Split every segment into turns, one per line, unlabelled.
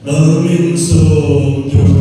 민속주의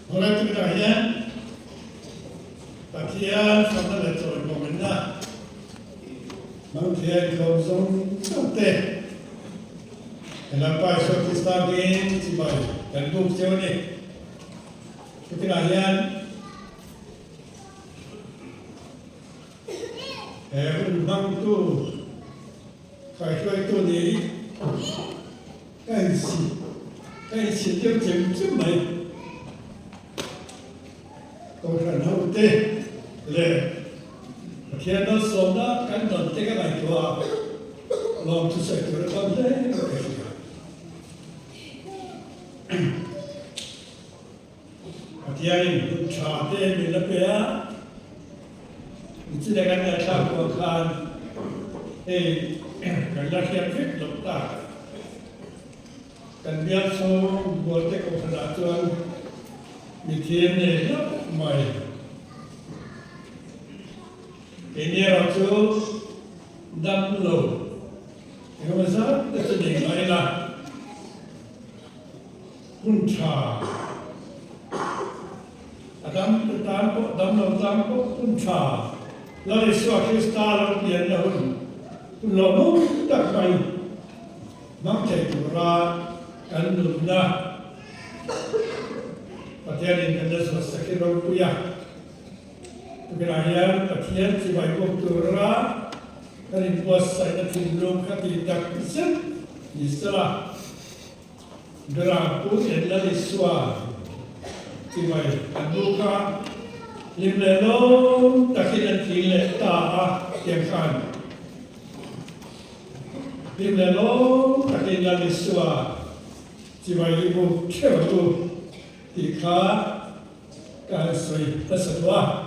Orang terakhir, bagian sama lecor pemenang, mungkin kau sampai dalam pasal kita ini cibai dan bukti ini terakhir, undang tu, kai tu ni, kai si就真美。都看后对， le thiên nó sống đó cắn đòn cái này của lòng tu sửa của con đấy thiên cũng trả tiền mình là bé mình chỉ để cái này làm của khan thì cái là thiên phết lộc ta cần biết số buồn cái công sản đã chuan mình thiên này rất mày cái này là chú đâm lỗ thì không sao cái chuyện này lại là kun trà đâm lỗ kun trà là để xóa cái star là tiền là kun lỗ nó đặc mày mắc chạy của ra kan lụm na Pathian in kan das was sakit orang puya Kemudian Pathian si baik waktu ra kan in puas saya tinggalkan kati tak sen istilah berapu adalah iswa si baik aduka limlelong takinan tile ta tiangkan limlelong takinan iswa chỉ vậy ibu kêu tu thì khá cả suy ta sợ quá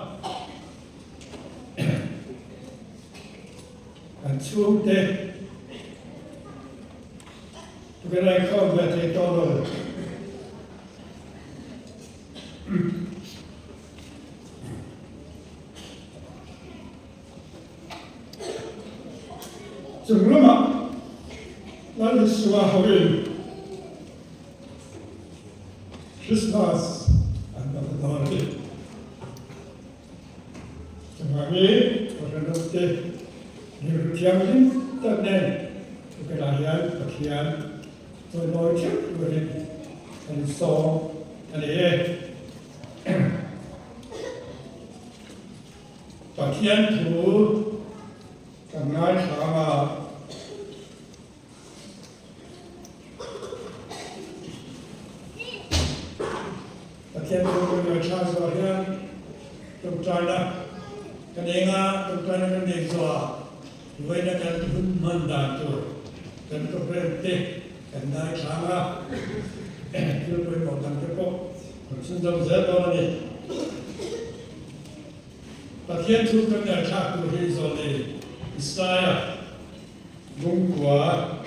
anh chú thế cái này không về thì to rồi chúng nó mà nó là sự hòa bình Christmas and the holiday. Sebagai orang kita diberkiamin terden kekalahan bagian terlojak dari so dari bagian itu karena sama Kian tu yang charge bahagian terutama kadang terutama kan desa, dua ini kan mandato, kan terperintah, kan naik sama, itu boleh makan kepok, sudah besar orang ni. Bahagian tu kan yang charge tu desa ni, istana, bungkua,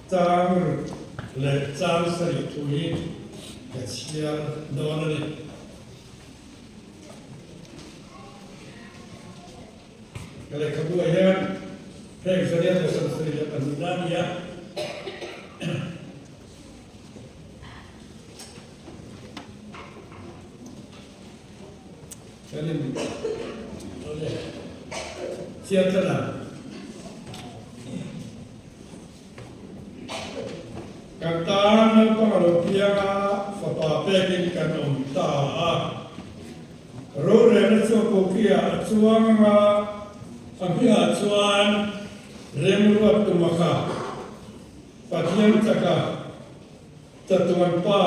tang, lecang seri tuin. Kecil doang ni. Kalau kedua ya, saya saya tu sendiri dapat minat ya. Jadi, oleh siapa nak? Kata pengaruh Fapapekin kan ta Rore so kokia chuang apia chuan remruat tumaka Pathian taka tatuan pa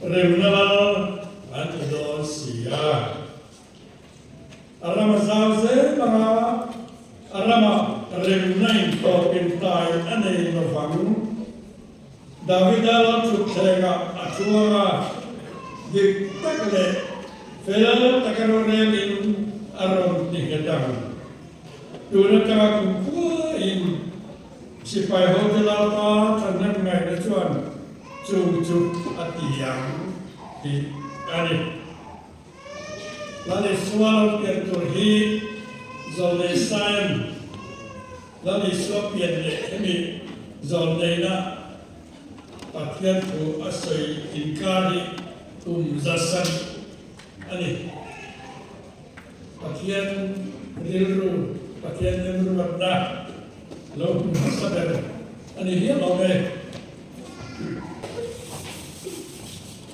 remnal antodosia Arama zawze mga arama remnain to pintai ane novang David dalam suksenga asuara di takle felal takarorelin aron di gedang. Dulu kami kumpulin sipai hotel apa tanam mereka cuan cung atiang di ani. Lalu sual perturhi zolesan lalu suap yang ini zolena Pathian tu asai inkari zasan ani Pathian liru warna lalu sadar ani dia lalu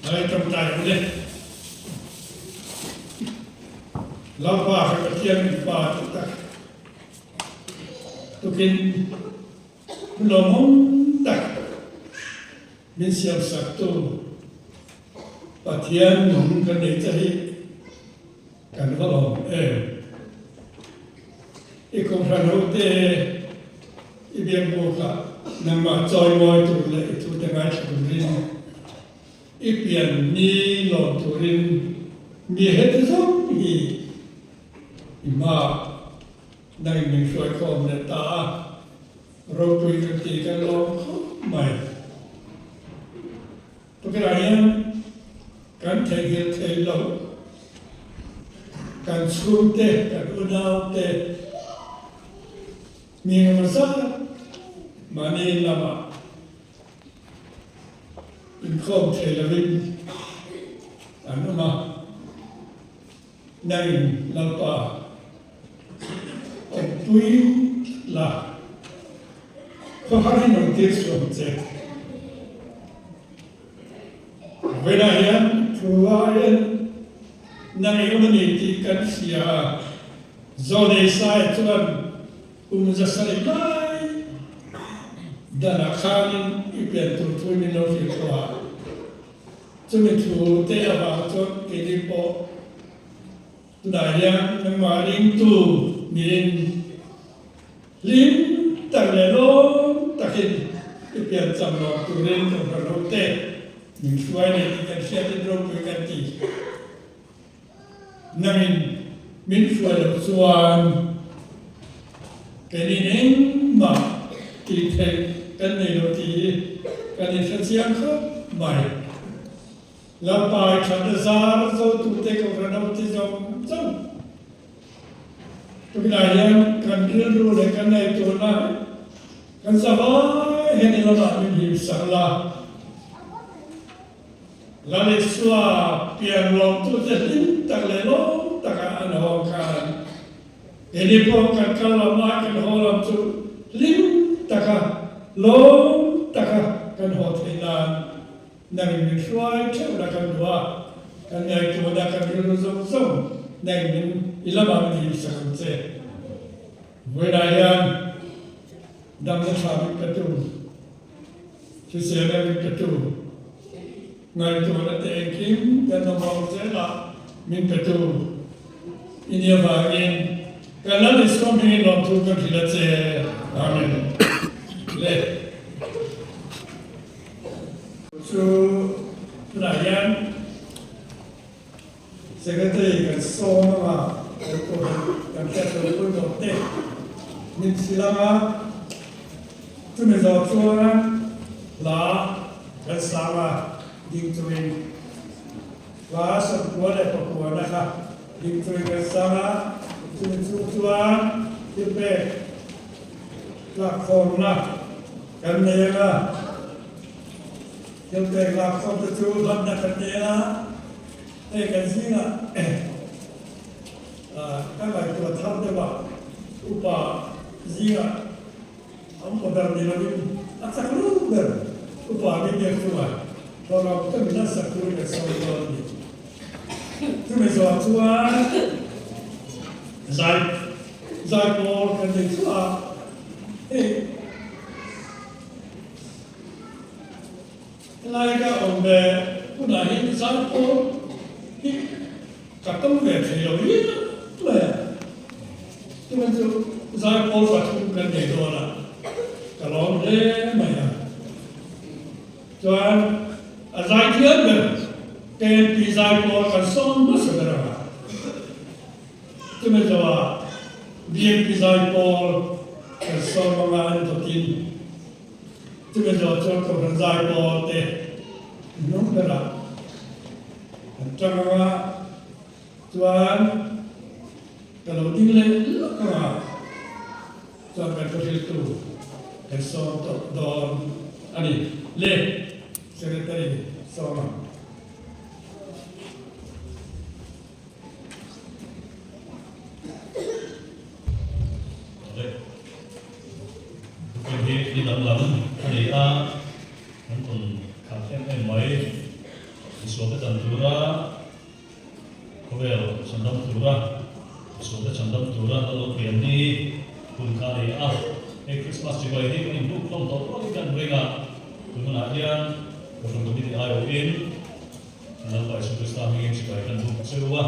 Hai tempat ini lalu Pathian pa tak tukin lomong tak Min siap satu Pathian nung kan cari ก็ลองอีกคนพระนุเตอีเบียงโบกะนำมาจอยมอยตุเลยตุเตงไงตุรินอีเปลี่ยนนี่หลอนตุรินมีเหตุสองอีมาได้มีช่วยคอมเนตาเราคุยกันตีกันลองไม่ทุกอย่างการเทเกลเทโลการสูดเตะการอุณาเตะมีมาสักมาเนลามาอินคอมเทลวินอันนั้นมาในลาปาตุยลาเขาหาให้น้องเด็กส่งเจเวลายันทัวร์ยันนั่งอยู่นี่ที่กันเสียโซเดสายจวนจะใส่ไปด้านข้างอีเปลี่ยนตัวทุนนี่เราฟิลตัวจะไม่ถูกเตะบอลจนกินโปได้ยังนั่งมาลิงตูมีลิงตั้งแต่โลตั้งแต่อีเปลี่ยนจำลองตัวเล่นตัวเราเตะมีช่วยในที่กันเสียที่เราคุยกันที่นั่งมินช่วยเราส่วนกันนี่เองมาที่เทกันในเราที่กันในชั้นเสียงเขาไม่แล้วไปชั้นซาร์โซตุเตกของเราที่จงจงทุกอย่างกันเรียนรู้เลยกันในตัวนั้นกันสบายเห็นเราไม่มีสังลาแล้วในส่วนเปลี่ยนลงตัวจะลิ้นตักเลยลงตักอันหอกันเห็นพวกกันกันละมากันหอลำจุลิ้นตักลงตักกันหอที่นั่นนั่งมีช่วยเชื่อกันว่ากันในตัวนักกันเรื่องส่งนั่งมีอิลาบามีสังเกตเวลายังดำน้ำชาบิกระตูที่เสียงบิกระตูงานตัวนั้นเองคิมกันน้องเจ้าละมินประตูอินเดียบางอินกันแล้วดิสคอมมินลองทุกข์กันที่ละเจ้าอาเมนเล่ชูนายยันเสกเตยกันโซมาแล้วก็กันแค่ตัวคนโดดเตะมินศิลามาทุกเมื่อเราชัวร์ลากันสาวดิงตัวเองว่าสักวันได้ประกวดนะครับดิงตัวเองกันสาวทุกตัวที่เป็นหลักคนนะกันเนี่ยนะยังเป็นหลักคนที่ชูพันธุ์กันเนี่ยนะไอ้กันสินะถ้าใครตัวทำได้บ้างอุปจิระอันเป็นแบบนี้เราดิอัตสักรูปเดิมอุปมีเดียตัวพอเราต้องมีนักสักรูปกับสองตัวนี้ที่ไม่สอนตัวใจโมกันดีตัวอะไรก็องค์แบบผู้ไหนใจโมที่กับต้องแบบที่เราเรียนเลยที่มันจะใจโมกับทุกกันดีตัวละก็ลองเล่นไม่ได้จนอะไรเทียบกันเกณฑ์ปีใจโมกันส่งมาสักการะที่มันจะว่าเบียร์ปีใจโมกันส่งมาอันตุกินที่มันจะว่าจนกับปีใจโมเตะนุ่มกระดับจังว่าจวนก็เราดิ้นเลยก็มาจนกันก็เรียกตัวกันส่งต่อดอนอันนี้เล่เสด็จไปส่งมา
đi đậm lắm thì ta vẫn còn khá thêm em mấy số cái tầm thứ ra có vẻ sản phẩm thứ ra số cái sản phẩm thứ ra ta lột biển đi cùng cả đấy cái Christmas chỉ vậy đi cái hình thức không tốt quá cái gần à cùng là điên và cùng đi ai ở yên là phải số Christmas mình chỉ vậy cần thuộc siêu quá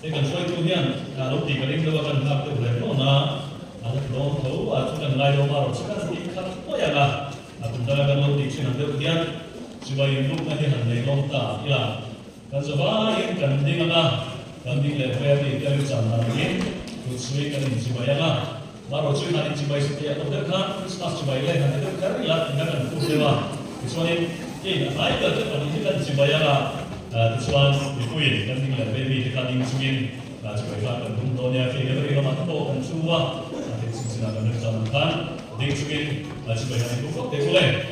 cái cần xoay tu hiền lúc thì cái linh đâu cần làm được đấy nó là nó thấu chúng cần lại đâu mà rồi chúng ta đi khắp có nhà là chúng ta cần lúc thì chuyện làm được hiền chỉ vậy lúc này thì hẳn này long ta là cần giờ vay cần đi mana cần đi lệ về thì cái chẳng là gì cứ suy cần chỉ vậy là mà rồi chuyện này chỉ vậy thì nó được khác Christmas chỉ vậy lên là được khác là chúng ta cần tu đi mà cho nên cái này cái cái cần chỉ vậy là Tujuan dikuin dan tinggal baby di kanding sungin sebagai faktor contohnya video yang matang dan semua nanti silakan dijalankan di sungin sebagai itu kok boleh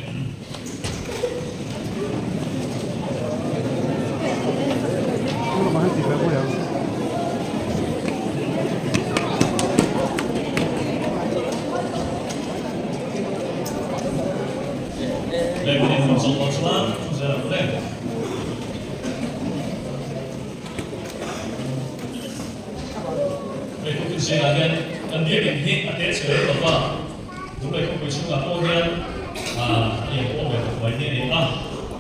Lepas ini Rasulullah SAW sudah boleh. Sẽ là nhân cần biết định hình ở thế giới của vợ chúng tôi không phải chung là cô nhân nhiều cô về với như thế nào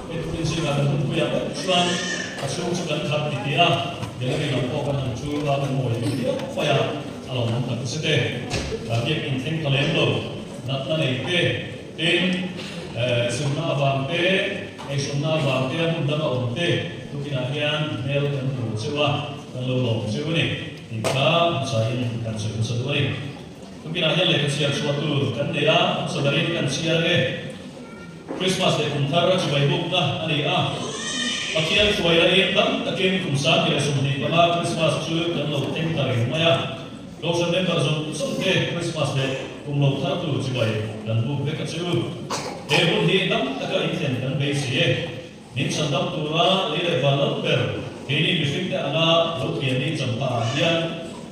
cái thông tin là mình bây giờ chuyên chung chung cần thằng thì là để cái lòng cô cần hàng chú và cần ngồi thì không phải lòng không cần sẽ thế và việc mình thêm còn lên rồi đặt ra này tên sum na vàng tê hay sum na vàng tê muốn đâm vào ổn tê tôi khi nào hiền nêu cần đủ chưa cần lâu lòng chưa này Ika saya kan sesuatu ini. Mungkin aja lek siap suatu kan dia saudari kan siap ke Christmas de kuntara coba ibu lah ani Pakian suai lagi tam takin kumsa dia sumni kala Christmas cu dan lo tem tarik maya. Lo sampai kalau sampai Christmas de kumlo tu coba dan bu mereka cu. Debun di tam taka isen kan besi nin sandam tura lele valor per ini bisingnya ada lokian ini sampai dia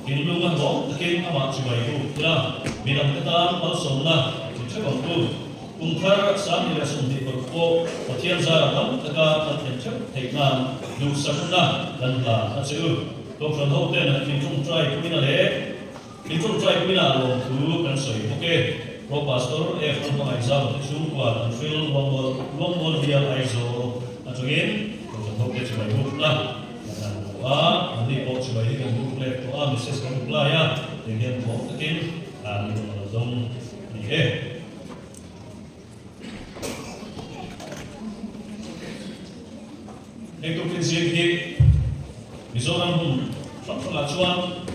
kinlungan bom takin amat coba itu lah minam ketan malsomna coba tu Ungkar sami resum di berko patian zara tam taka tantencem teknan du sakuna dan la asu to from hotel kin chung try kumina lo tu kan soi oke pro pastor from aiza chung kwa dan fil long mol dia aizo atugin to from hotel coba itu lah nanti kau coba ini kan dulu lek to mises kan dulu ya dengan mau takin itu dong ni Itu prinsip di Mizoram pun faktor acuan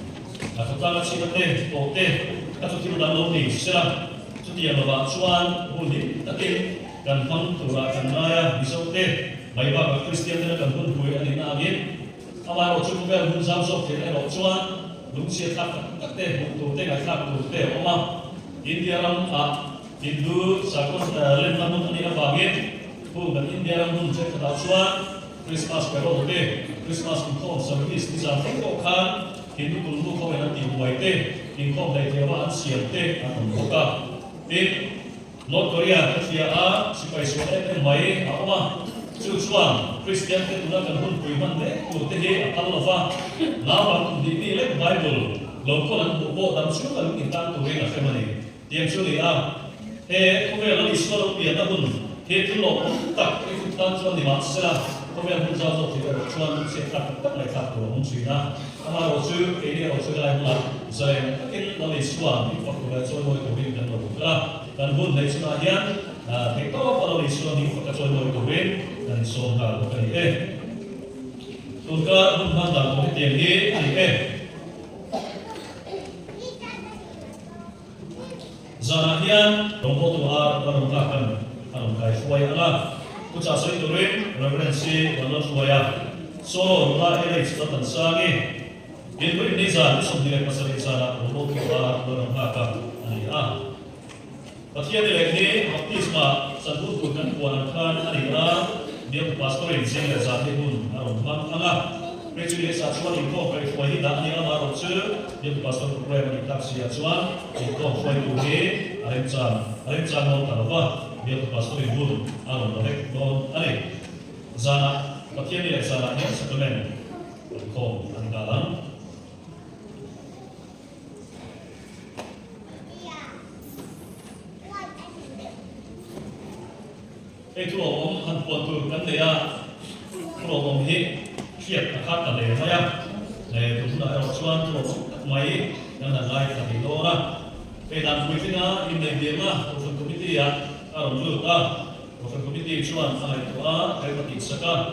atau kalau siapa teh, atau tidak dalam ni secara setiap bawa acuan boleh, tapi kan pun turakan raya bisa teh, baik bapak Kristian dengan pun boleh ada nagin. Awal waktu juga pun samsok jadi acuan, belum siap tak teh, untuk teh tak teh, oma India orang Hindu sakut lain namun ini abangin, dan India orang pun cek acuan. Christmas pero de Christmas ko sa bis ni sa ko kan hindu kullu ko na ti buaite in ko dai te wa siate an ko ka in North Korea tia si pai so mai awa chu chuan Christian te tuna kan hun pui man de ko te he apal fa na wa di ni le Bible lo ko lan bo dam chu kan in tan tu re na family tiam chu li he ko ve lo islo pi na hun he tu lo tak e tan chu ni ma sala Kemudian pun jauh kita cuman siap tak lekat kurang sudah. Kalau usul ini usul lain lah. Saya mungkin dari suami waktu kita coba itu dan berbuka dan pun dari senayan. Kita kalau dari suami kita coba itu dan soal bukan ini. Juga pun bandar pun tinggi ini. Zanahian rombot tuar bermulakan alumkai suai Allah. Kuca soi turin referensi dalam suaya so la ele istatan sangi in beri nisa disum direk pasal sana robot kita berangkat ani patian ini baptisma sabut bukan kuanan kan ani dia pastor ini sehingga saat itu arom mana Prejudice satuan info dari kuahi dan ni amarot dia pastor program kita siatuan info kuahi tuhe arimcan mau taruh dia pastor ibu alam mereka don ane zana pakai ni zana ni suplemen kom anggaran itu om han puan tu kan dia om he kiat akat tak dia ya này cũng là ở chuan cho máy đang là lại là thì đó là cái đàn quý tính á in này điểm á của phần committee á ở đồng lửa á của phần committee chuan ai đó cái vật ít sắc á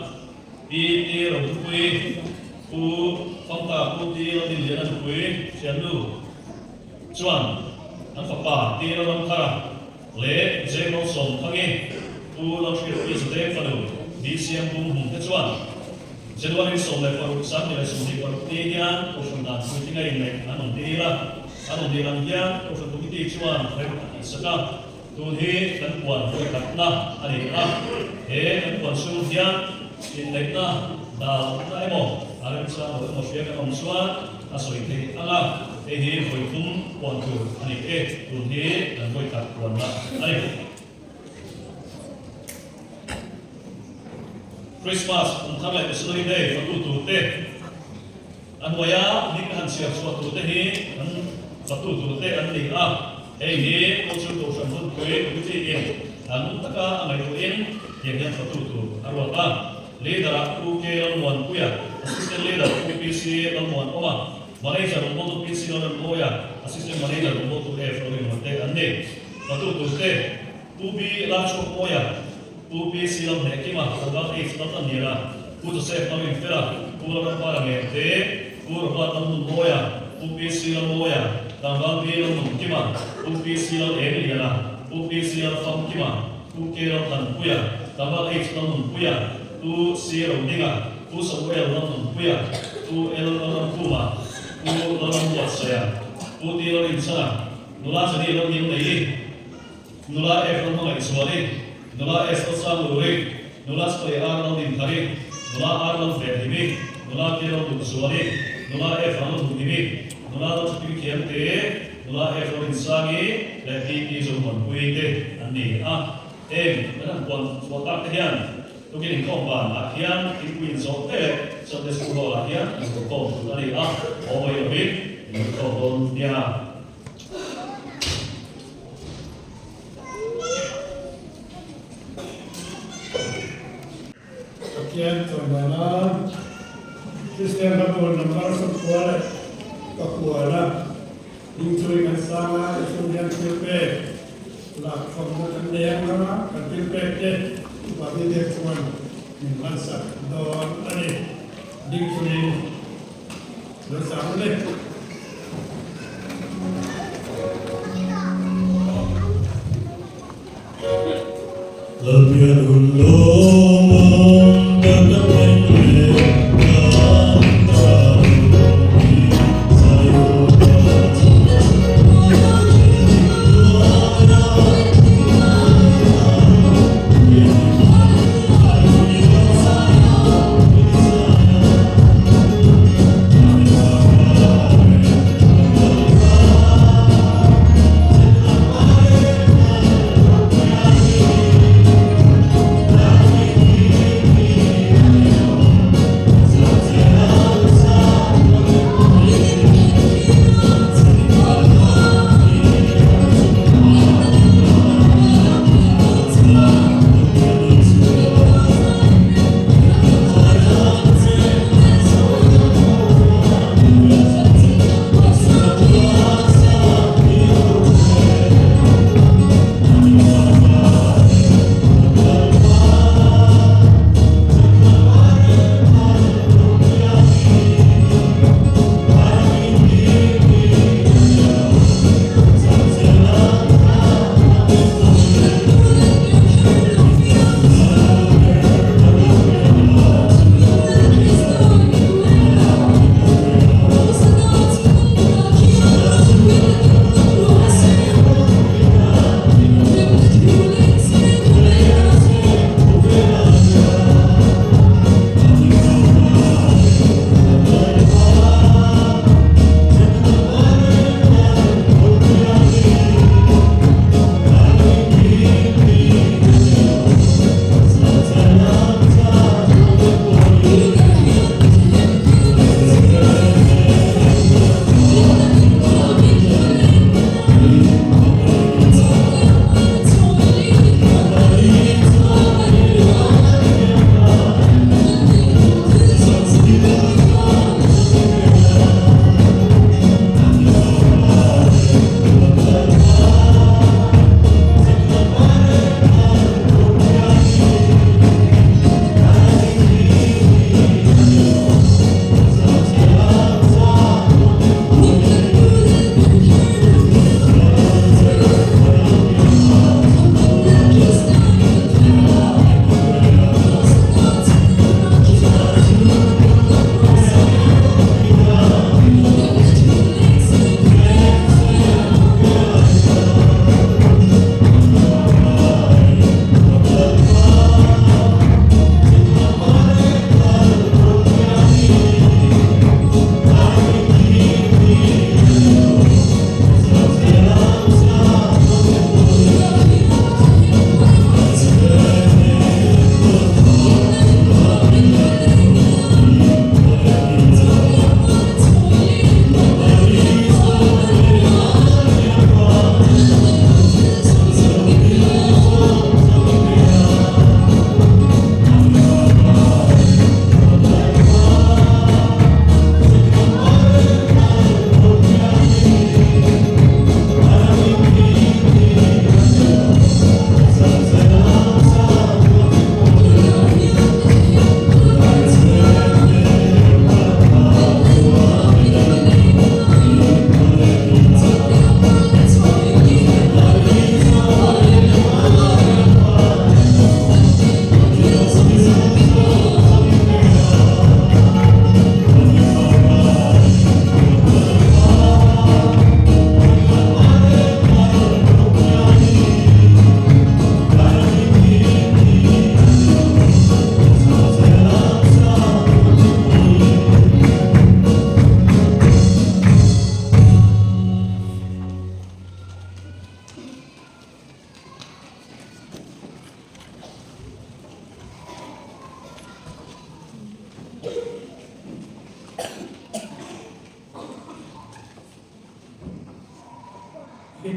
đi đi đồng quý u phong ta u đi ở đi liền đồng quý xem lu chuan anh phải bà đi ở đồng khara lệ dễ mau sống thằng ấy u lo chuyện đi sẽ dễ phải được đi xem bung hùng cái chuan Januari somai paru sam ni somai paru tiyan ko fundan ko tinga inai anong dira yan ko fundu kiti chuan kai saka tu hi kan puan ko katna ani a kan puan su yan in leitna da na emo alam sa mo shia ka om suan asoi te ala hi khoi kum puan tu ani tu hi kan ko kat puan na ani Christmas thang lại Israeli day và tu te anh waya ni kan siap suatu te hi an tu te an ni a hi ko chu to san hon ko e ti e an taka angai ko en yang tu arwa leader ku ke ron wan ku ya assistant leader ku PC ron wan oma manager ron mo PC ron mo ya assistant manager ron mo e ron mo te an ne tu te tu bi la chu mo ya UP silam nekima agak islam nira uto se kami fera pura para mente pura para moya UP silam moya tambal bilang mungkima UP silam emilia UP silam famkima ukira tan puya tambal islam puya tu siram dinga tu sebuah lam puya tu lam kuma tu lam buat saya tu dia insana nula jadi lam yang lain nula lam mengai suari nula esosam luri, nula seperti arang di hari, nula arang ferdi, nula kira untuk suari, nula efang untuk ini, nula seperti kiamte, nula efang insani, lagi izuman kuite andi benar buat akhian, tu kini kompan akhian, ikuin sote, sote sekolah akhian, untuk kom tadi omai lebih, untuk dia.
Kian Tondana, Kristen Kapur Namar Sekolah Kapuara, Intui Kansama, Isudian Kilpe, Lak Kamutan Deyangana, Kilpe Ke, Bagi Dekuan, Mansa, Don Ani, Dingkuli, Bersamule.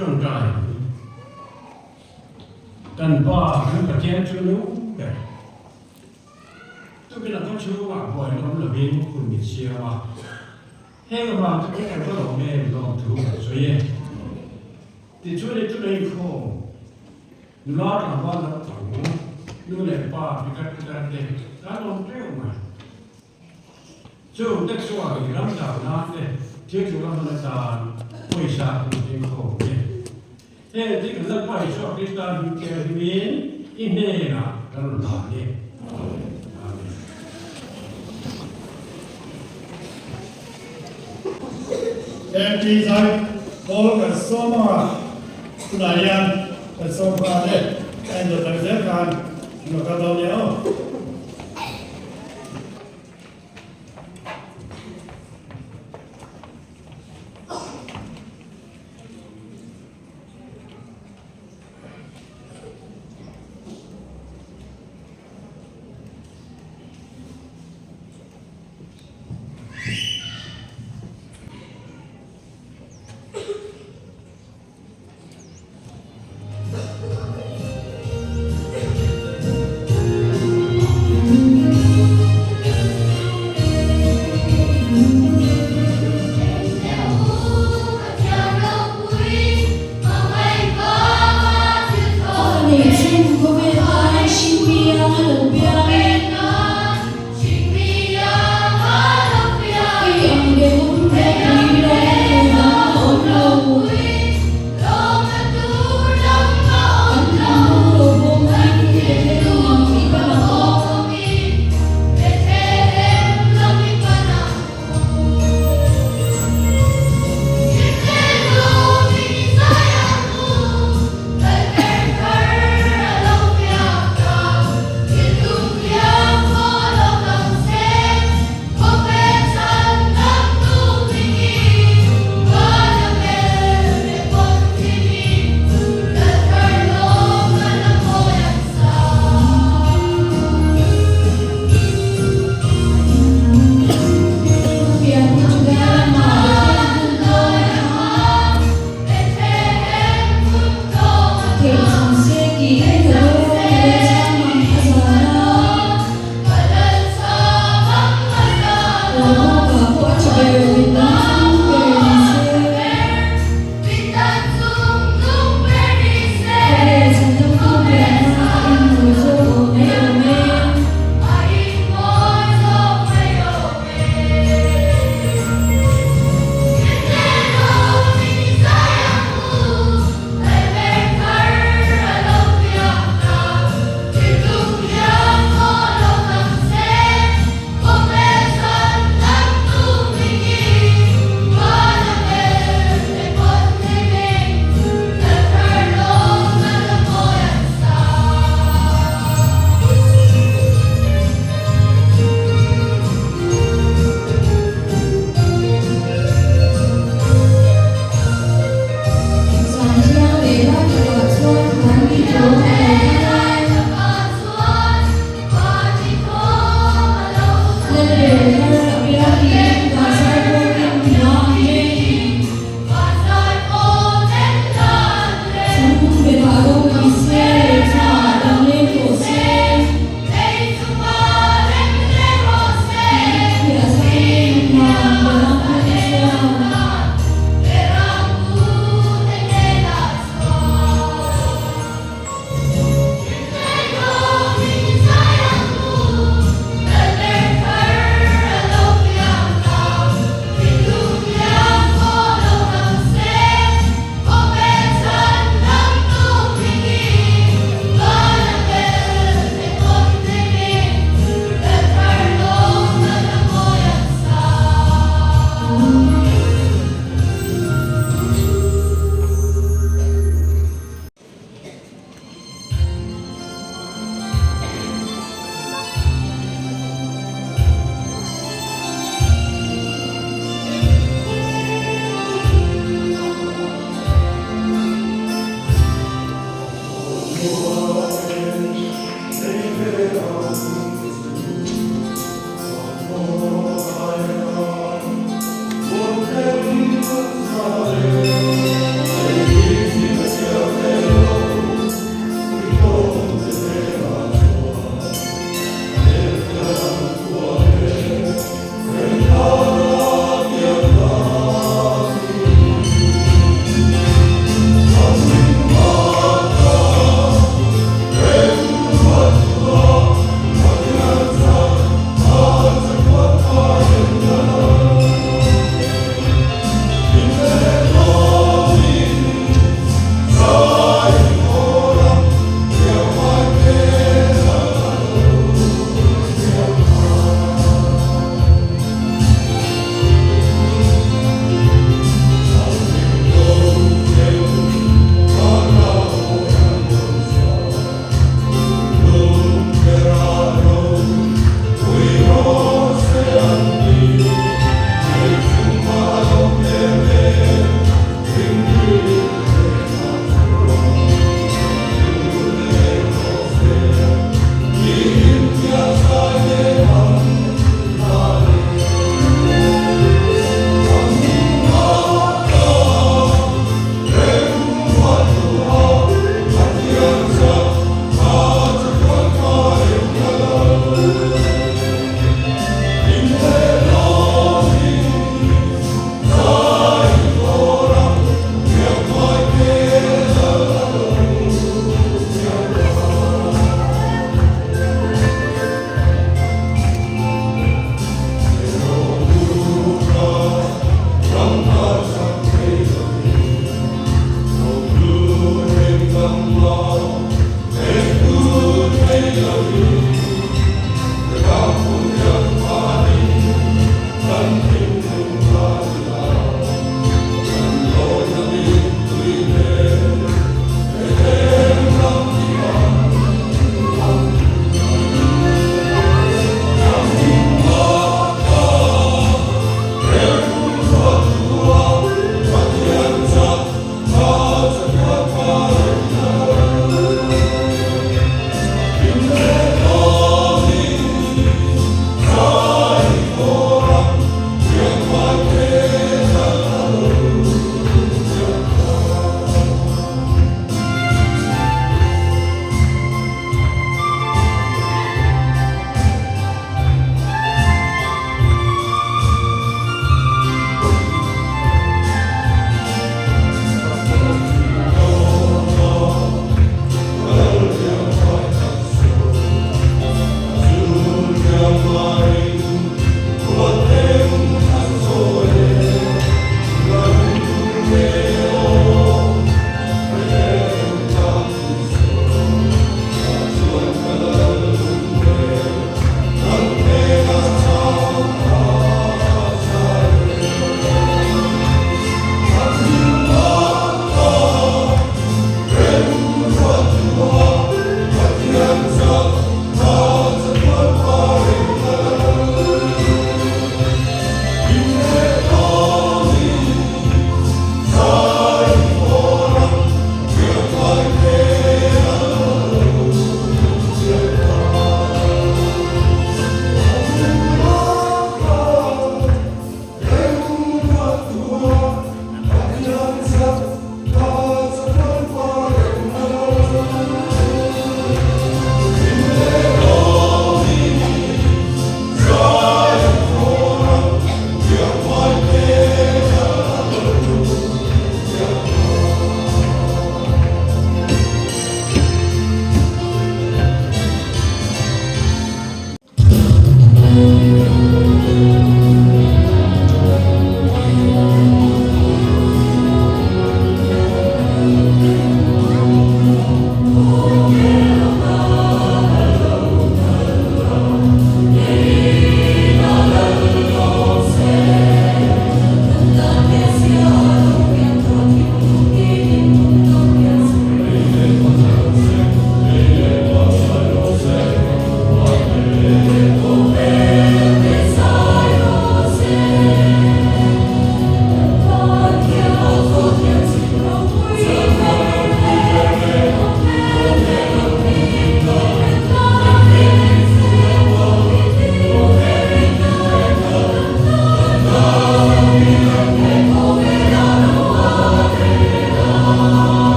trong trại cần ba cứ cả chén chưa nấu vậy tôi biết là có chú mà gọi nó là bên của mình xia mà hay là mà tôi biết là có lòng mê lòng thú所以thì chú đây tôi đây không nó là bao nó thấu nó lại ba bị cắt cắt đây nó lòng treo mà chú tất số cái lắm nào nó đây thiếu chú lắm nó ta quay sang cái không thế thì cái lớp bài số cái ta bị cái biến in đây là cái nó là gì
em chỉ thấy có cái số mà này anh cái số mà đấy anh được đánh giá cao nó có đâu nhớ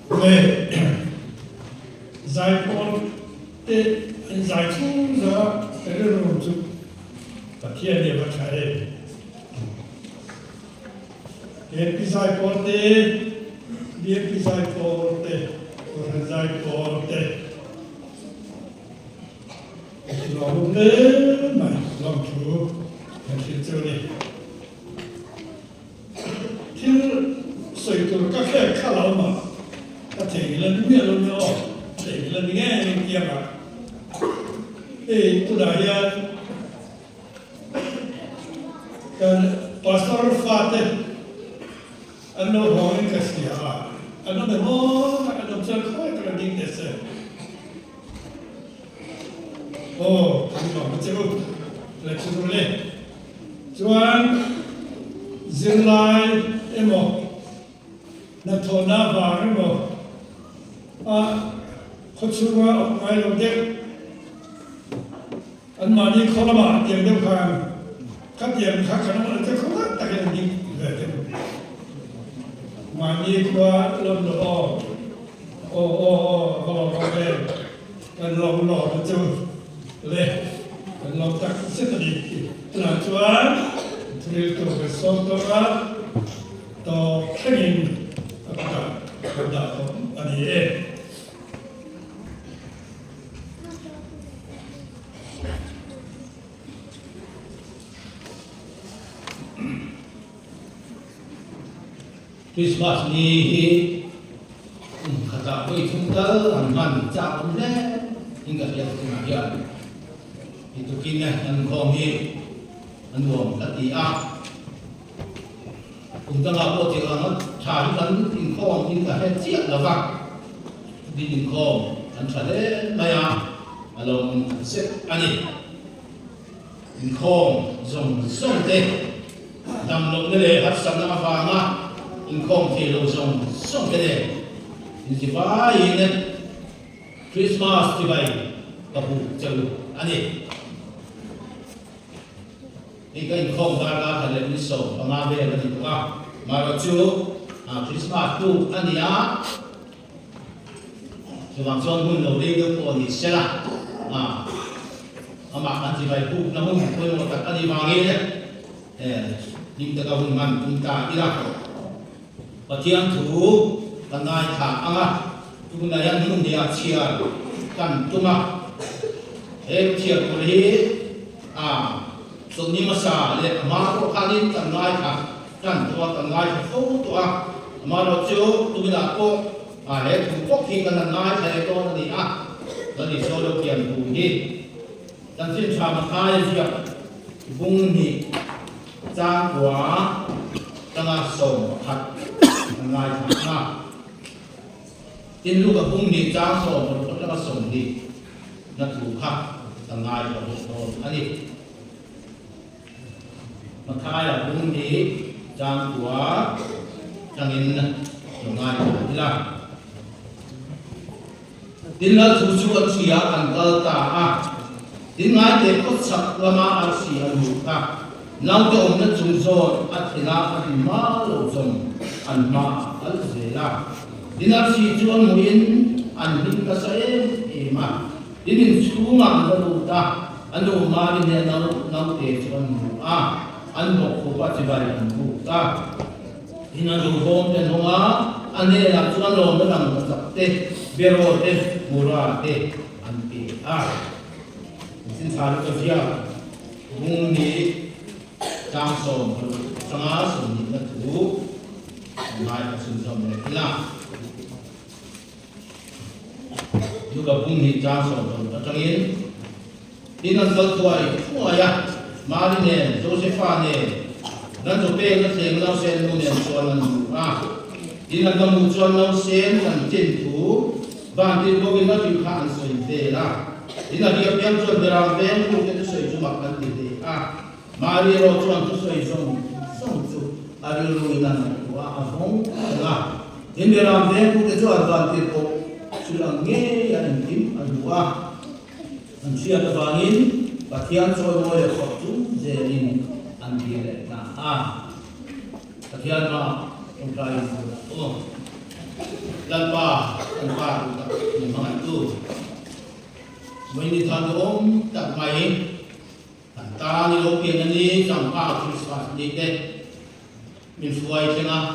về giải phóng để giải phóng ra cái điều đó chứ và thiên địa vật thể cái giải phóng để cái giải phóng để cái giải phóng để lòng lớn mà lòng chủ là thiên châu này thiên sợi tơ các cái khá lâu mà ta thấy lần nữa lần nữa thấy lần nghe lần kia mà tôi đã cái pastor Fateh anh nói hỏi cái gì à anh nói về mô anh nói chơi khói cái gì đấy sao anh nói một chút là chút lên chuan dừng lại em mò na thô na vàng em mò khó chịu quá ngay lúc đấy anh mà đi khó mà tiền đâu khang các tiền khác khả năng là cái không hết tại cái gì về thế mà đi qua lần đó về anh lòng nó chứ lên anh lòng chắc sẽ đi là chuan thì tôi phải sống đó to cái gì cái đó anh ấy
Christmas ni kata koi tunggal anman cha om le hingga dia kemudian itu kini an komi an wong lati a tengah ko ti ang cha lan in khom in ka he chia la va din khom an cha le maya along set ani in khom zong te dam lo le hat sam na fa nga in khom thì lâu xong cái này thì phải nên Christmas thì vậy tập vụ chờ anh ấy cái in khom ra thành lệ lịch sử và ngã về là gì đó mà rồi chú Christmas tu anh ấy thì bằng son hun đầu đi được còn thì sẽ là mà anh thì vậy tu nó không quên một cái anh ấy vào nghe đấy nhưng ta không mang chúng ta đi ra và thiên thủ là ngài thả anga chúng ta đang hướng đi chia cần chúng ta em chia của đi số như mà xả lệ mà có khả năng cần ngài thả cần ngài thả phô tua mà nó chưa chúng ta có hệ thủ quốc khi cần ngài thả to là đi là đi số đầu tiên thủ đi dan xin chào một hai việc vùng đi trang quả tăng sổ thật ngài thằng tin lúc ở vùng đi trang sổ một chút là sổ đi nó thủ khắc thằng ngài của một anh đi mà khai là vùng đi trang quả trang in của ngài đi là tin là thủ chú anh xìa anh cơ ta tin ngài để có sập là mà anh xìa đủ cả nào cho ông nó trùng rồi anh thì là anh má lâu trồng anh má anh dễ là đi nào xí chuan muin anh hình cái say mà đi mình chú ngang cái đồ ta anh đồ mà đi nè nào để chuan anh bọc khô bát chỉ vài anh bọc ta đi nào đồ bom trên hoa anh này là chuan lồng nó làm cái sập tê bero tê mura tê anh tê xin chào các vị vùng đi trang sông trang á sông nhìn là thủ ngài là sông sông này là dù gặp vùng đi trang sông là trang yên đi năm sau tuổi thua ya mà đi nè Josepha nè lần đầu tiên nó xem nó xem luôn nè cho lần đi năm năm một cho nó xem lần trên thủ và đi có cái nó chịu hạn rồi về là đi là đi ở bên trên đường bên cũng cái sợi cho mặc cái gì Mari ro chuan tu soi song chu ari ru ina wa avong la in de ram de ku te chuan van ti ko sulang nge ya in tim alwa an sia ta wangin pathian choi mo le kho chu je in an di le na Katian ma ông trai ô lần ba những hàng tu mình đi tham ôm tập mày ta đi lâu tiền anh đi chẳng bao Christmas đi đây mình phơi thế nào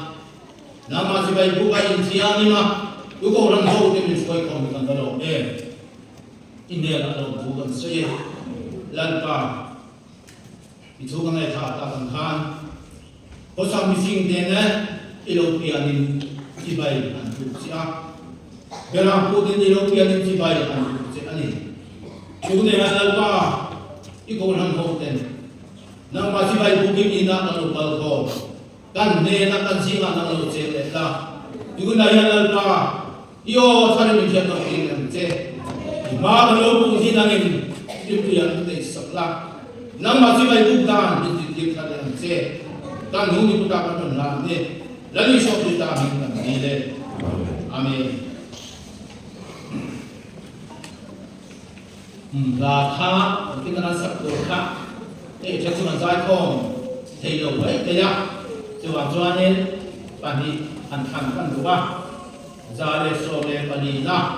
nam mà chỉ bay bu bay in anh mà tôi có lần sau thì mình phơi không cần cái đồ đây India là đồ bu cần xây lần ba thì chú cái này thà ta cần khan có sao mình xin tiền đấy lâu tiền anh chỉ bay anh chụp chứ à bây giờ phụ tiền lâu tiền anh chỉ bay anh chụp chứ anh đi chú này là lần ba iko lang hoten nang masibay bukit ina ang balko kan ne na kan singa nang lo chele la iko na yan pa yo thari mi chen no kin che ma ga lo bu sin nang in dim pian te sakla nang masibay buktan din din ka den che kan nu ni puta ka ton la ne la ni so puta mi kan ni le amen là khá cái nó sắp được khá để cho chúng mình giải không thì đầu ấy cái đó cho bạn cho nên bạn đi ăn ăn của ba ra để so để bạn đi na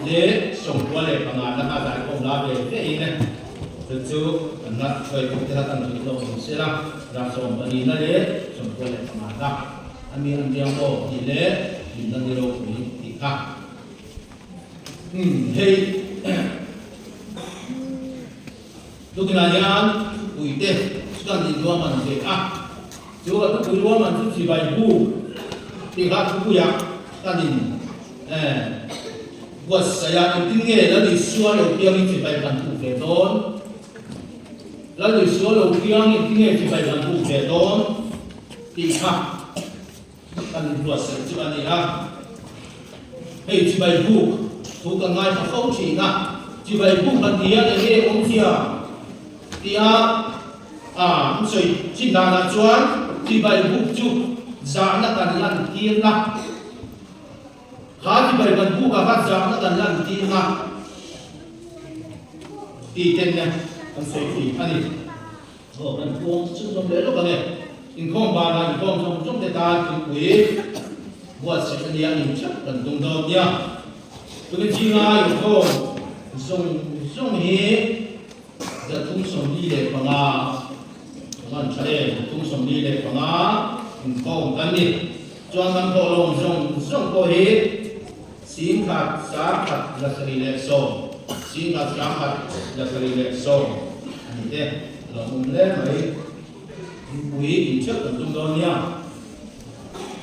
để sống qua để bạn ăn là giải không là về cái này từ chú bạn nó chơi cũng theo tăng trưởng độ sẽ ra sống bạn đi na để sống qua để bạn ăn ra anh đi ăn riêng cô thì để mình đang đi đâu cũng đi khác hey lúc này anh ủy tế sudah di luar mandi juga tu di luar mandi si bayi bu tinggal buku yang tadi buat saya intinya lalu suara yang si bayi bantu beton lalu suara yang intinya si bayi bantu beton tinggal tadi buat saya cuma ni hey si bayi bu bukan ngai kau sih na si bayi bu kan dia ni orang dia dia soi xin đàn là chuan thì bài bút chú giá nó cần làm tiền na khá thì bài bút bút cả giá nó cần làm tiền na thì tiền này con soi thì anh đi mình không chung trong đấy lúc này mình không bàn là mình không trong đề tài thì quý buat sẽ đi ăn chắc cần tung đầu nha tôi cái chi ngay không dùng hết giờ tung sống đi để bằngมันใช่ตุ้งสมดีเลยปะนะก็กันนี่จวนกันพอลงส่งก็เห็นสิ่งขัดสาขัดลักษณะเล็กโซสิ่งขัดสาขัดลักษณะเล็กโซอันนี้เด้เรามุ่งเล่นไหมบุยอินเชื่อกันตรงนี้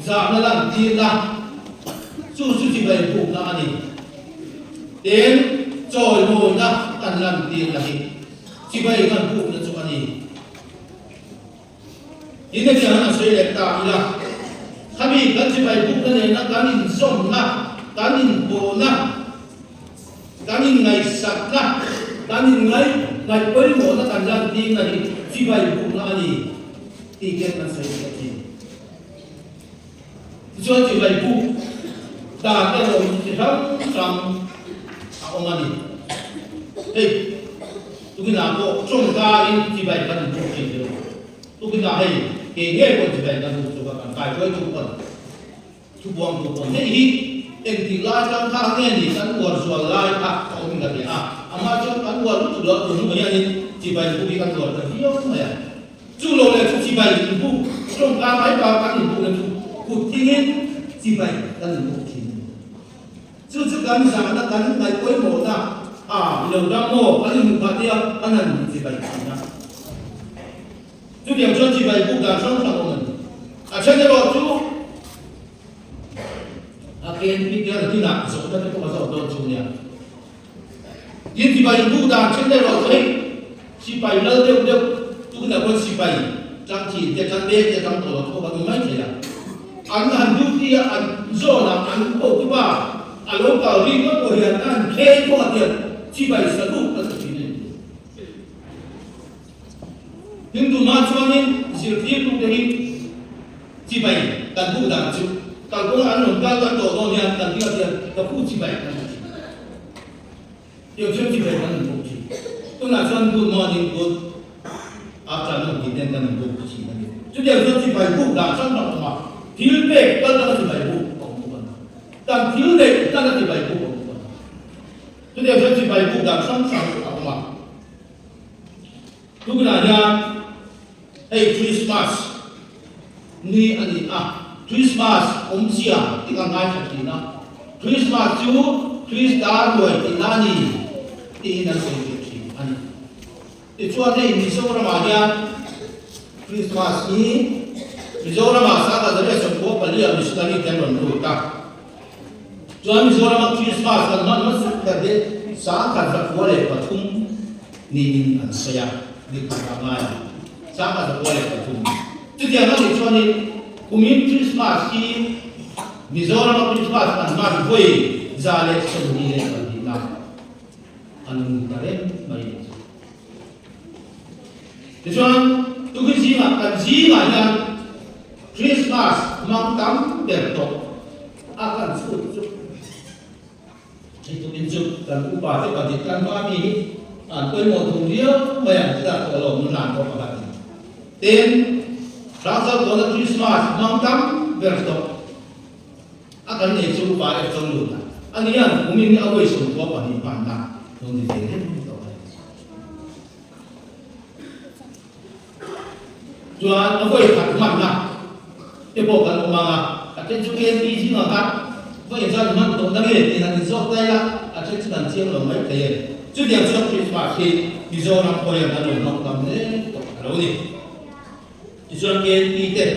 จากนั้นดีนะสู้ที่ไปผูกนะอันนี้เต็มจอยโมนะกันนั่นดีนะที่ไปกันผูกนะจุอันนี้ini jangan saya letak ilah. Kami kan sebagai bukan nak kami somna, kami bona, kami ngai sakna, kami ngai perlu nak kanjang tinggi lagi. Sebagai bukan ini tiket kan saya letak. Jadi sebagai bukan dah kalau kita orang ini, tu kita aku congkain sebagai kan bukan itu. Tu kita cái nghề của chúng ta là một số các cái với chụp quần thế thì em thì lại trong thang nghe thì cán quần rồi lại ông mình gặp mà trong cán quần lúc đó cũng như vậy chỉ bài cũng bị cán quần là thiếu không phải chú lô này chú chỉ bài phụ trong các máy vào cán phụ là phụ thiên nhiên chỉ bài cán phụ thiên chú cán sáng là cán ngày cuối mùa ta lâu đang mùa cán mình phát đi cán là chỉ bài chú điểm cho chỉ bài buộc là trong lòng mình trên cái đó chú cái kia là khi nào sống cho cái có đâu chú nhỉ nhưng chỉ bài buộc là trên cái đó đấy chỉ bài lơ đều chú là con chỉ bài trang chỉ để trang bê để trang tổ có bao nhiêu mấy thế à anh du kia anh do là anh có cái ba anh lúc vào đi có của hiện anh kê có tiền chỉ bài sử dụng là gì này Hindu macamnya sirti itu dari cibai dan bukan cu. Kalau anu kan contohnya kan dia kapu cibai kan. Yang cibai kan bukan. Tu nak cuman tu mau ni pun. after no kita kan book sih lagi. Jadi yang tu by book dah sama sama. Feel back kalau dah by book, dan feel back kalau dah by book. Jadi yang tu by book dah sama sama. Tu kenanya, Christmas ni ani Christmas siang tinggal ngai cakina. Christmas tu Christmas luar tinani tinggal sendiri ani. Itu ada ini seorang maja Christmas ni, seorang masa ada dari semua paling misteri tenon tu tak. Jadi seorang Christmas kan masa kerja sangat boleh patung ni saya di kalangan sangat boleh patung. Jadi apa itu ni? Kumin Christmas ni, seorang Christmas kan masa boleh jalan sendiri lagi nak anu tarik baik. Tujuan tugas jimat kan jimatnya Christmas mangkam bertok akan sulit. Itu injuk dan upah dibandingkan kami penonton dia banyak tidak kalau menantu apa ini. Dan rasa kalau Christmas mangkam bertok akan injuk upah itu lupa. Anian kami ni awal semua apa ni pandang nunggu dia. Jual apa yang kat mana? Dia bukan orang ada juga di sini kan. Apa yang saya mana tu nanti di nanti sok saya ada juga nanti orang mai kaya. Jadi yang saya Christmas di zona apa yang ada orang kamu kalau ni. Di zona di te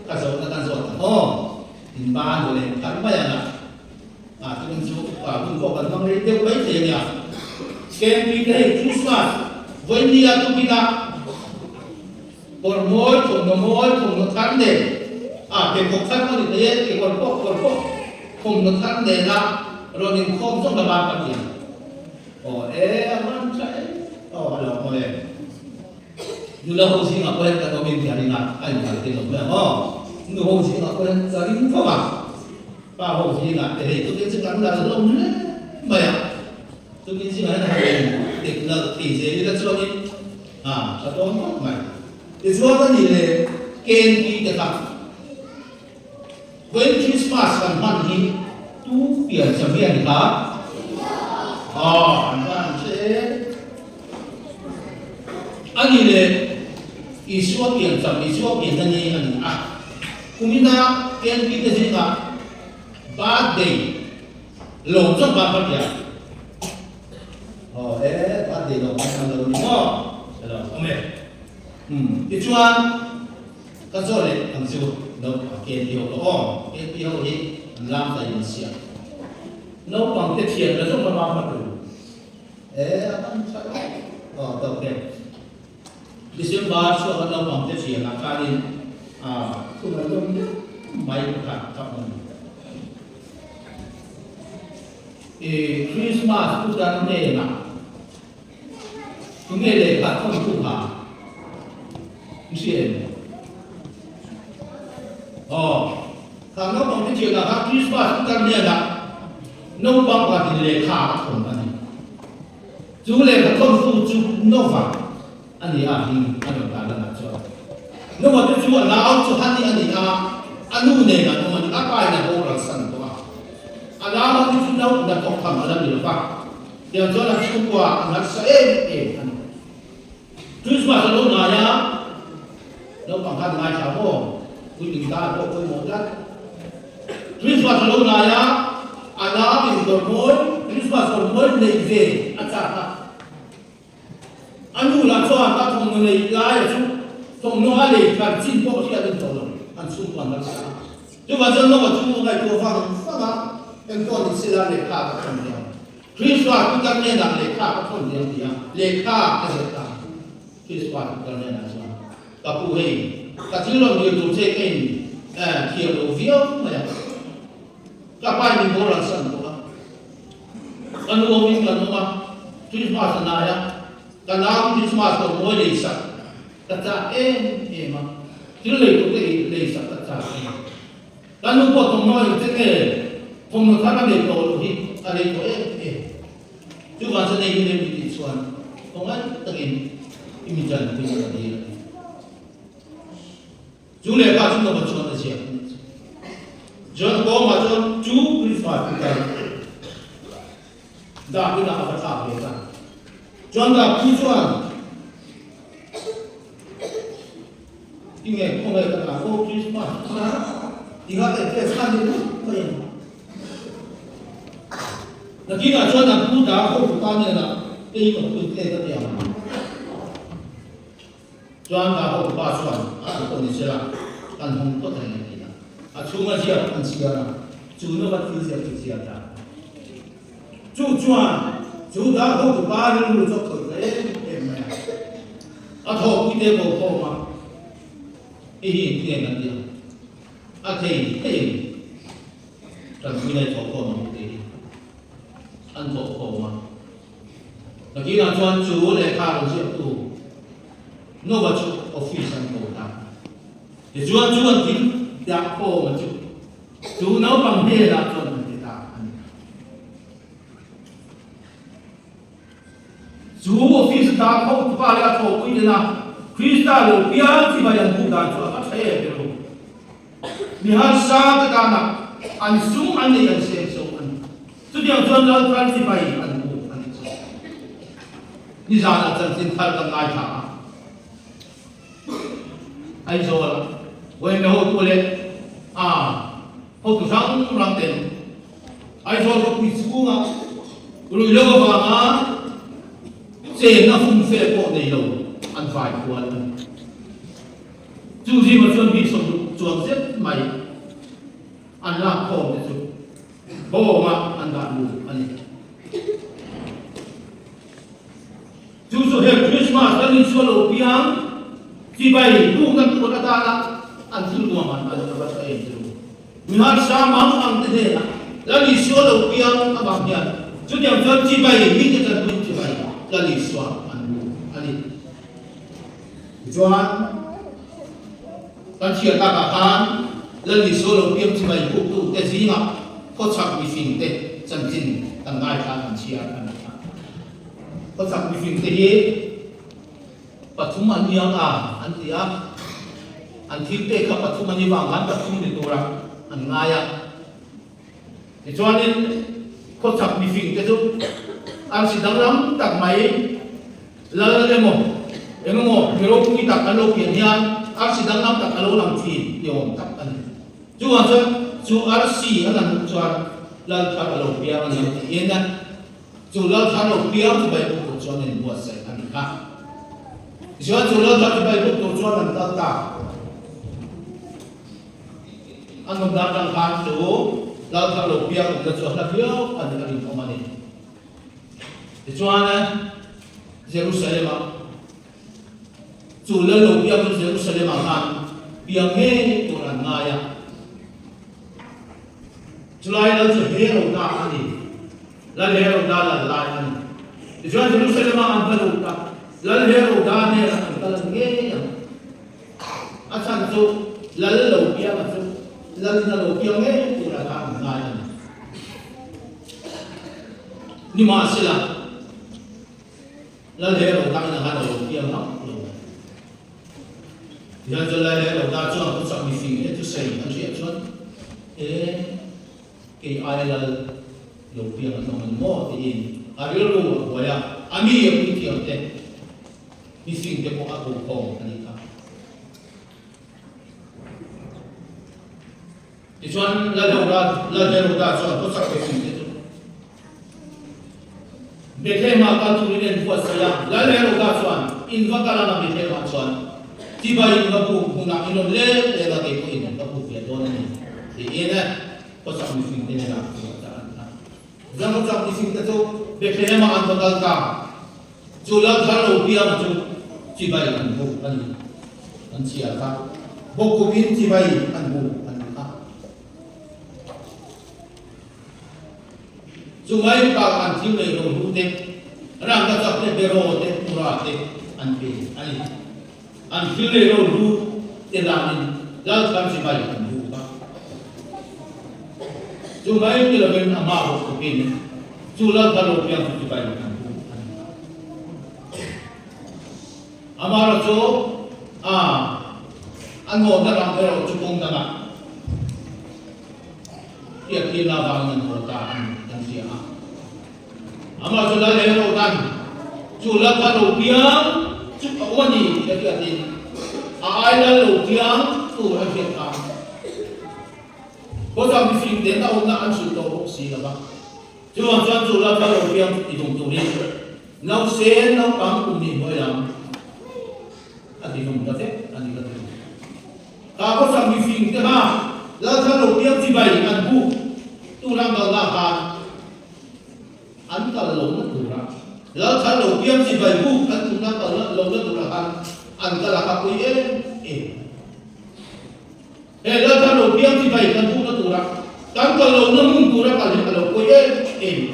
kasih orang kan zona. Oh, di mana boleh? Kan banyak nak. Kitajuk pun kau kan orang dia baik saja ni. Ken di te Christmas. Vendia tu kita Kormol, kong de, pekoksan ko dito yan, korpok, kong de na, ronin kong sa labapan niya. Aman siya alam mo Nula ko siya ako yan katomin siya rin na, ay, tinong mo. Nula ko siya ako yan sa rin ko ba? Pa ko siya ito din siya kanda sa lom na, maya. Ito din siya na, tikla, tise, ito sa ronin, sa toong mo, maya. It's what I need. Can be the cup. When Christmas can money to be a champion cup. Oh, and say, I need is what be a champion, is what be the name. Kumina can be the thing up. Bad day. Long some bad day. Bad day. Long some hello, Amen. Tujuan kasole ang siyo no KPO lo KPO ni lam ta Indonesia no pang tetian la so mama tu akan sa to ke December so no pang tetian la kalin so la dom mai ka ta mon Christmas tu dan ne na tu ne le ka thong tu ha Siapa? Kalau orang kecil nak Christmas bukan dia nak, nombang pada lekha thong ani. Jule ka thong fu ju nova ani ahi ano kala na cho. Nova tu ju la au chu hani ani anu ne na no ni apa na ho ra san to. Ala ma tu ju na na to kham ala ni fa. Yang jo na chu kwa na sa Christmas lo na ya đâu bằng hai ngày chào mô, quý vị ta có કોઈ મોકલા. Christmas lâu nay á, anh mình còn mỗi Christmas còn mỗi này về ăn chả. Anh nu làm cho anh ta thùng này lại là thùng nó lại càng chín bốc kia lên đầu rồi, anh xung quanh nó sao? Chứ mà dân nó mà chung ngày tua phăng á, em con thì sẽ là lệ khá các phần nhiều. Christmas cũng cảm nhận là lệ khá các phần nhiều thì lệ khá cái gì ta? Christmas cũng cảm nhận là sao? Kapu hei, katilon dia tu check in, kia lo view, macam, kapai ni bola san tu lah. Anu orang kan rumah, Christmas naya, kanam Christmas tu boleh lesak, kata mah, tidak tu lesak kata. Kanu potong noi tu potong kana le tu hi, ada tu tu masa ni ni suan, tongan tengin imijan punya dia. 主来把主那么做的钱，就讲嘛，就主规划不干，那不能把它别干，转到不转，因为碰到一个哪个规划，你看在看这个可以。那今天转到不打或不干的呢，这一个会这个点。转到后把转，或者是啦，按红不等于的，出门去按起了，主那个就是就是的，主转，主到后把人路做可以，没有，头不得不破嘛，一天那样，可以，但不能做破嘛，可以，按做破嘛，那既然转主来看东西都。no baca office an kota e juan tin ya ko ma chu no pang he la chon kita chu office ta ko pa la ko pi na krista lo pia ti ba yan bu da chu a the de lo ni har sa ta na an sum an ne yan se so an tu dia chuan la tran ti bai an bu an ni za na chan tin thar ka ngai tha ai rồi quên đâu tôi lên hôm thứ sáng làm tiền ai rồi có bị xú mà rồi lâu vào mà xe nó phun xe bộ này đâu ăn phải của anh dù gì mà chuẩn bị sống chuột giết mày ăn là khổ để rồi bố mà ăn đạn đủ anh dù số hết Christmas đã đi xua lỗ piang si bayi bukan tu kata Allah ansul dua man ada bahasa itu. Mihar sama ang tede lagi solo piang abang dia. Jadi yang jual si bayi ni kita pun si bayi lagi suam anu ali. Jual kan siapa kapan lagi solo piang si bayi buku tezima kocak mifin te janjin tanggai kan siapa kan. Kocak mifin te Patum an yang an dia an thite ka patum an wang han patum ni tora an ngaya e chuanin ko chak mi fing te chu an si dang ram tak mai la le mo engmo hero ku tak alo pian hian an si dang ram tak alo lam thi yom tak an chu an chu rc an an chuan la thar alo pian an yen na chu la thar alo pian chu bai ku chuanin buat sai an ka Jangan jual tak dibayar tu jualan tak. Anu datang kan tu, lalu kalau biar kita jual dia, ada kali pemain. Jualan Jerusalem, jual lalu biar tu Jerusalem kan, biar ni orang ngaya. Jual lalu hero dah ni, lalu hero dah lain. Jual Jerusalem kan baru tak. Lalu hero dah ni kalau ni, asal tu lalu biar tu, lalu biar ni tu dah ngaya. Ni masalah. Lalu hero dah ni lalu biar nak. Yang lalu hero dah cuan tu tak mesti itu saya macam cuan. Ke lalu biar nak mau ini. Hari lalu boleh. Ami yang pikir tu. Missing dia pun aku kau ni kan. Ichuan lalu dah cuan tu tak mesti itu. Betema kan tu ni buat saya. Lalu dah cuan. Invakaran nak betema cuan. Tiba ini aku guna inom le lagi aku inom aku biar dona ni. Ini kau tak mesti ni nak. Jangan tak mesti tu betema an bakal ka. Jual kalau biar tu cibai anbu an siapa bokubin cibai anbu an ka cibai ka an cibai ro rute rang ka sakne bero te murate an pe ani an cibai ro ru te lamin lal kan cibai anbu ka cibai te laben ama bokubin julal kalau piang cibai Amara jo anh ngồi ra làm cái chụp công ta mà tiệc tiên là vào mình hồ ta anh xia ama cho là lẽ đâu tan chủ là ta đầu tiên chụp ông gì cái tiệc tiên ai là đầu tiên tu là việc ta có sao bị phim đến đâu là anh chịu tổ bốc xì là ba chứ còn cho chủ là ta đầu tiên thì dùng tu đi nấu xén nấu cắm cùng đi mới làm anh thì dùng cái thế anh thì cái thế ta có sao bị phim thế ha là ta đầu tiên thì vậy anh bu tu làm đầu là bàn anh ta lồng nó tu ra là ta đầu tiên thì vậy bu anh tu làm đầu là lồng nó tu ra anh ta là các quý em là ta đầu tiên thì vậy anh bu nó tu ra anh ta lồng nó muốn tu ra cái lồng quý em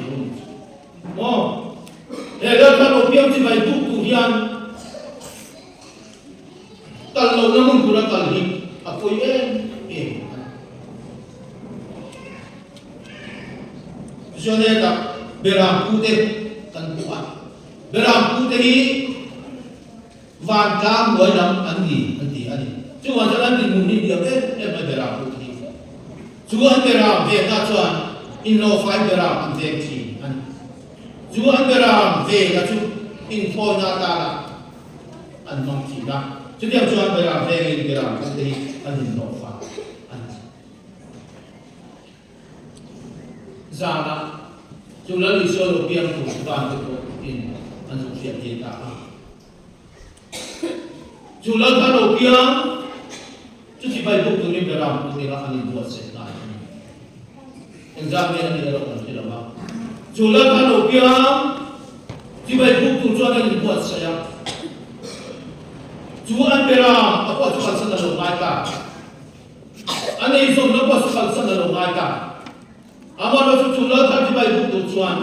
mo là ta đầu tiên thì vậy bu tu hiền ta lồng nó muốn tu ra cái gì quý em cho nên là beram pute kan buat beram pute hi van kam ngồi làm anh gì chú anh cho anh đi muốn đi được đấy em phải beram pute hi chú anh beram về ta cho anh in lo phải beram anh về chi anh chú anh beram về là chú in phôi na ta là anh mong chi đó chú điểm chú anh beram về in beram pute hi anh in lo phải ra là chúng ta đi soi đầu tiên của toàn bộ in anh dùng chuyện hiện tại chúng ta bắt đầu tiên chúng chỉ phải buộc tụi mình phải làm tụi mình là anh buộc sẽ lại anh ra bên này là làm gì đó chúng ta bắt đầu tiên chỉ phải buộc tụi cho anh buộc sẽ chú anh phải làm apa chú anh sẽ làm lại cả anh ấy dùng nó có sự sẽ làm lại cả ama lo chu lo ta ti bai bu tu chuan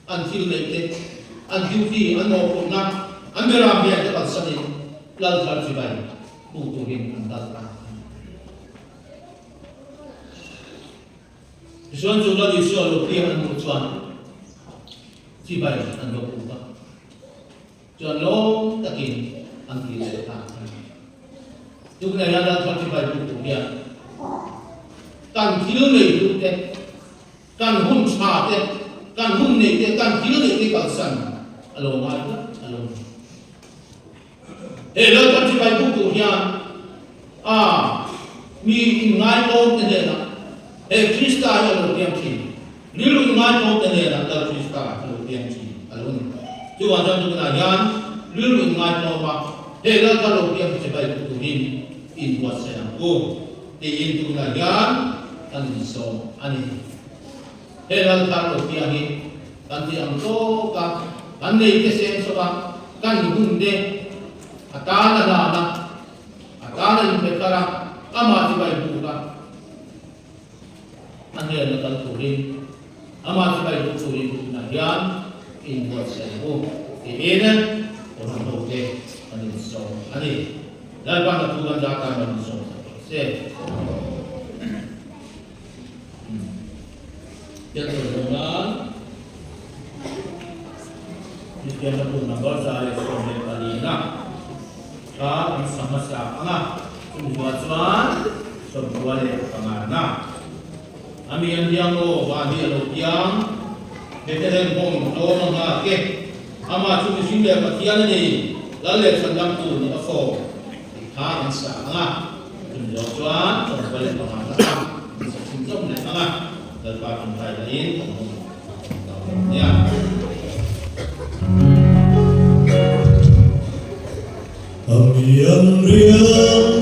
an thil le te an duty an no ko na an mera bia te kan sa ni lal thar ti bai bu tu hin an dal ta chuan chu lo di so lo pi an mu chuan ti bai an do ku ba chuan lo ta kin an ti le ta tu na ya dal thar ti bai bu tu bia kan thiếu này được thế, kan hun chả thế, kan hun này thế, kan thiếu này thế kan san, alo mai đó, alo. Là kan chỉ phải buku nha, mi ngai tom thế này là, Krista alo tiêm chi, lilu ngai tom thế này là Krista alo tiêm chi, alo. Chú anh cho chúng ta nhớ, lilu ngai tom mà, là kan alo tiêm chỉ phải buku in buat saya, thì in chúng ta nhớ anh so anh heral thar lo pia hi kan ti ang to ka kan nei ke sen so ba kan gun de atana ni bekara ama ti bai bu ka anh ne la kan tu rin ama ti bai bu tu rin na yan in what say ho e enen orang to ke anh so anh dal ba na tu kan ja ka man so se Jadi dengan jika pun nampak saya sebagai kalina, kami sama siapa semua cuan semua le pengana. Kami yang diango wadi alokiang, veteran pom do mengake, ama cuma singgah katian ini, lalu sedang tu ni afo, kami sama semua cuan semua le pengana, semua le pengana. Lepas sampai lain, ya.
Ambiang riang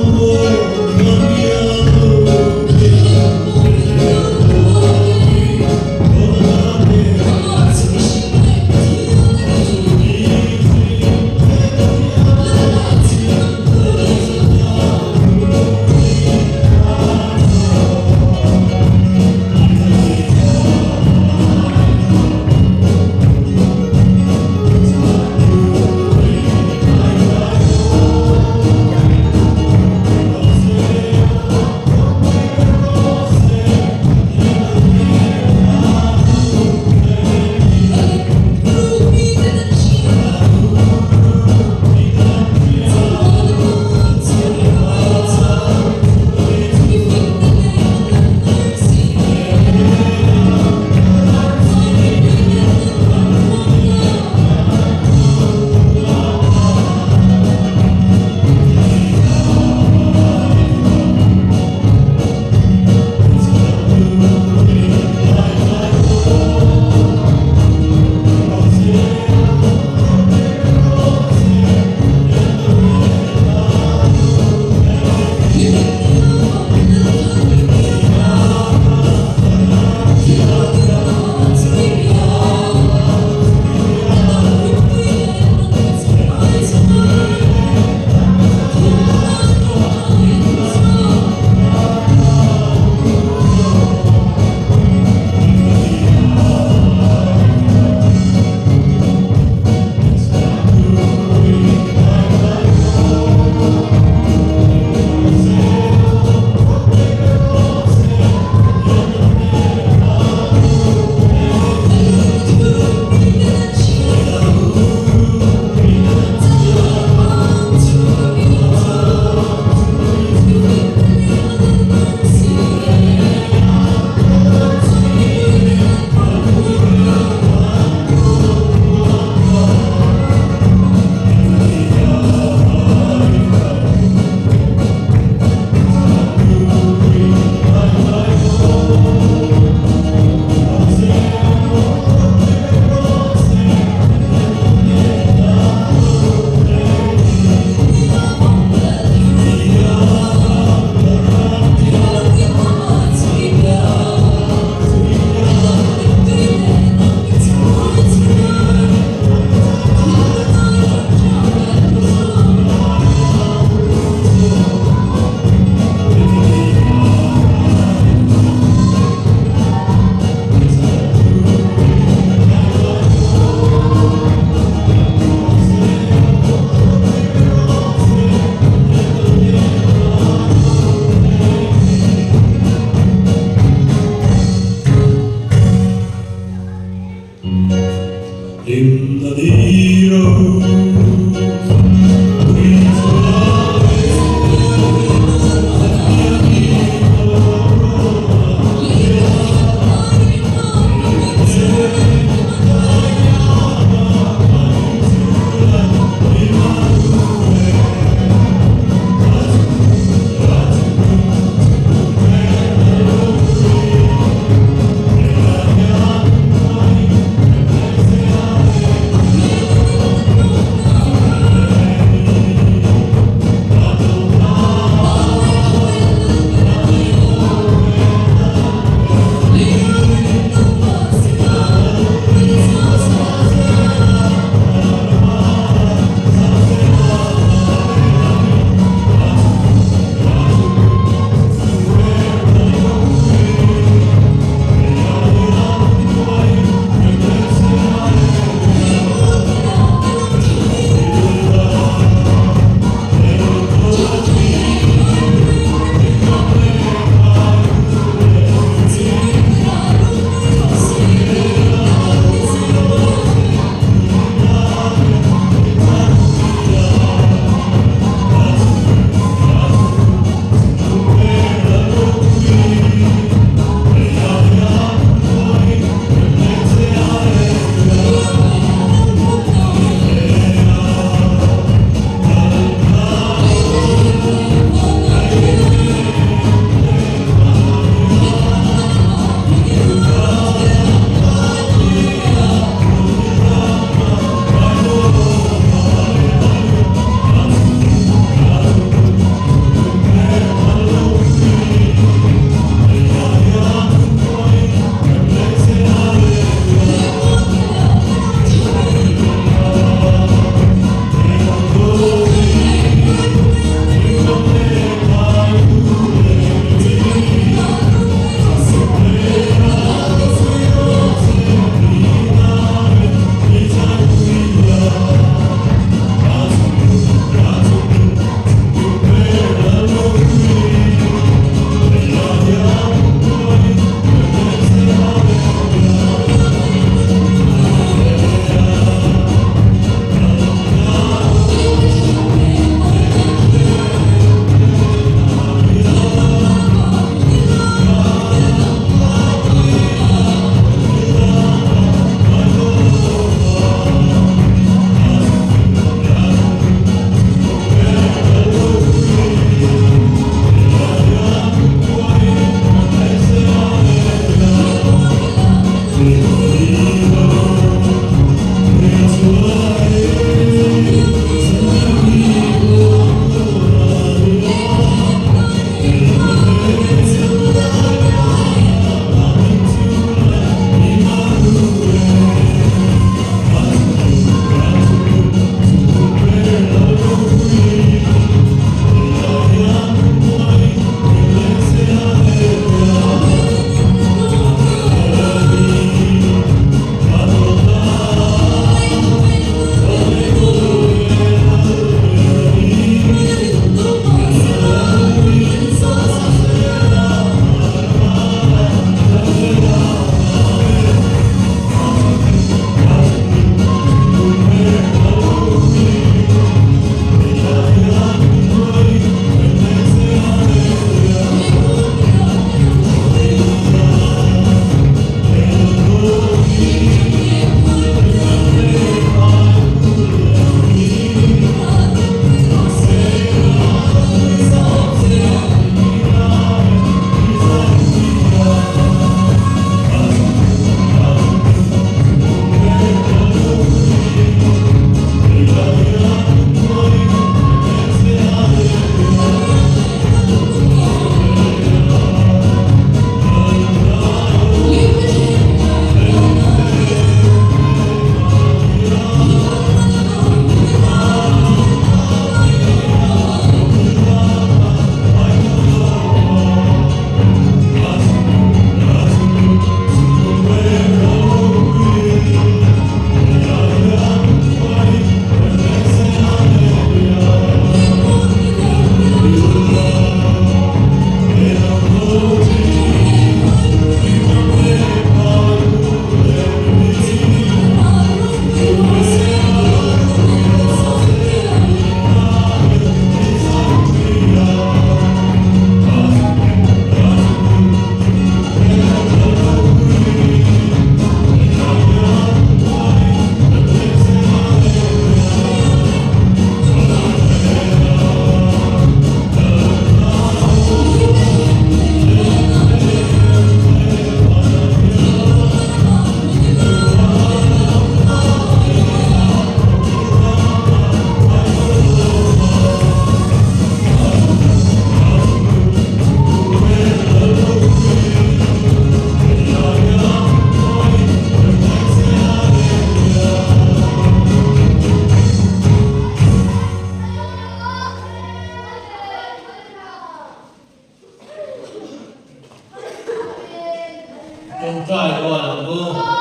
Em trai của lòng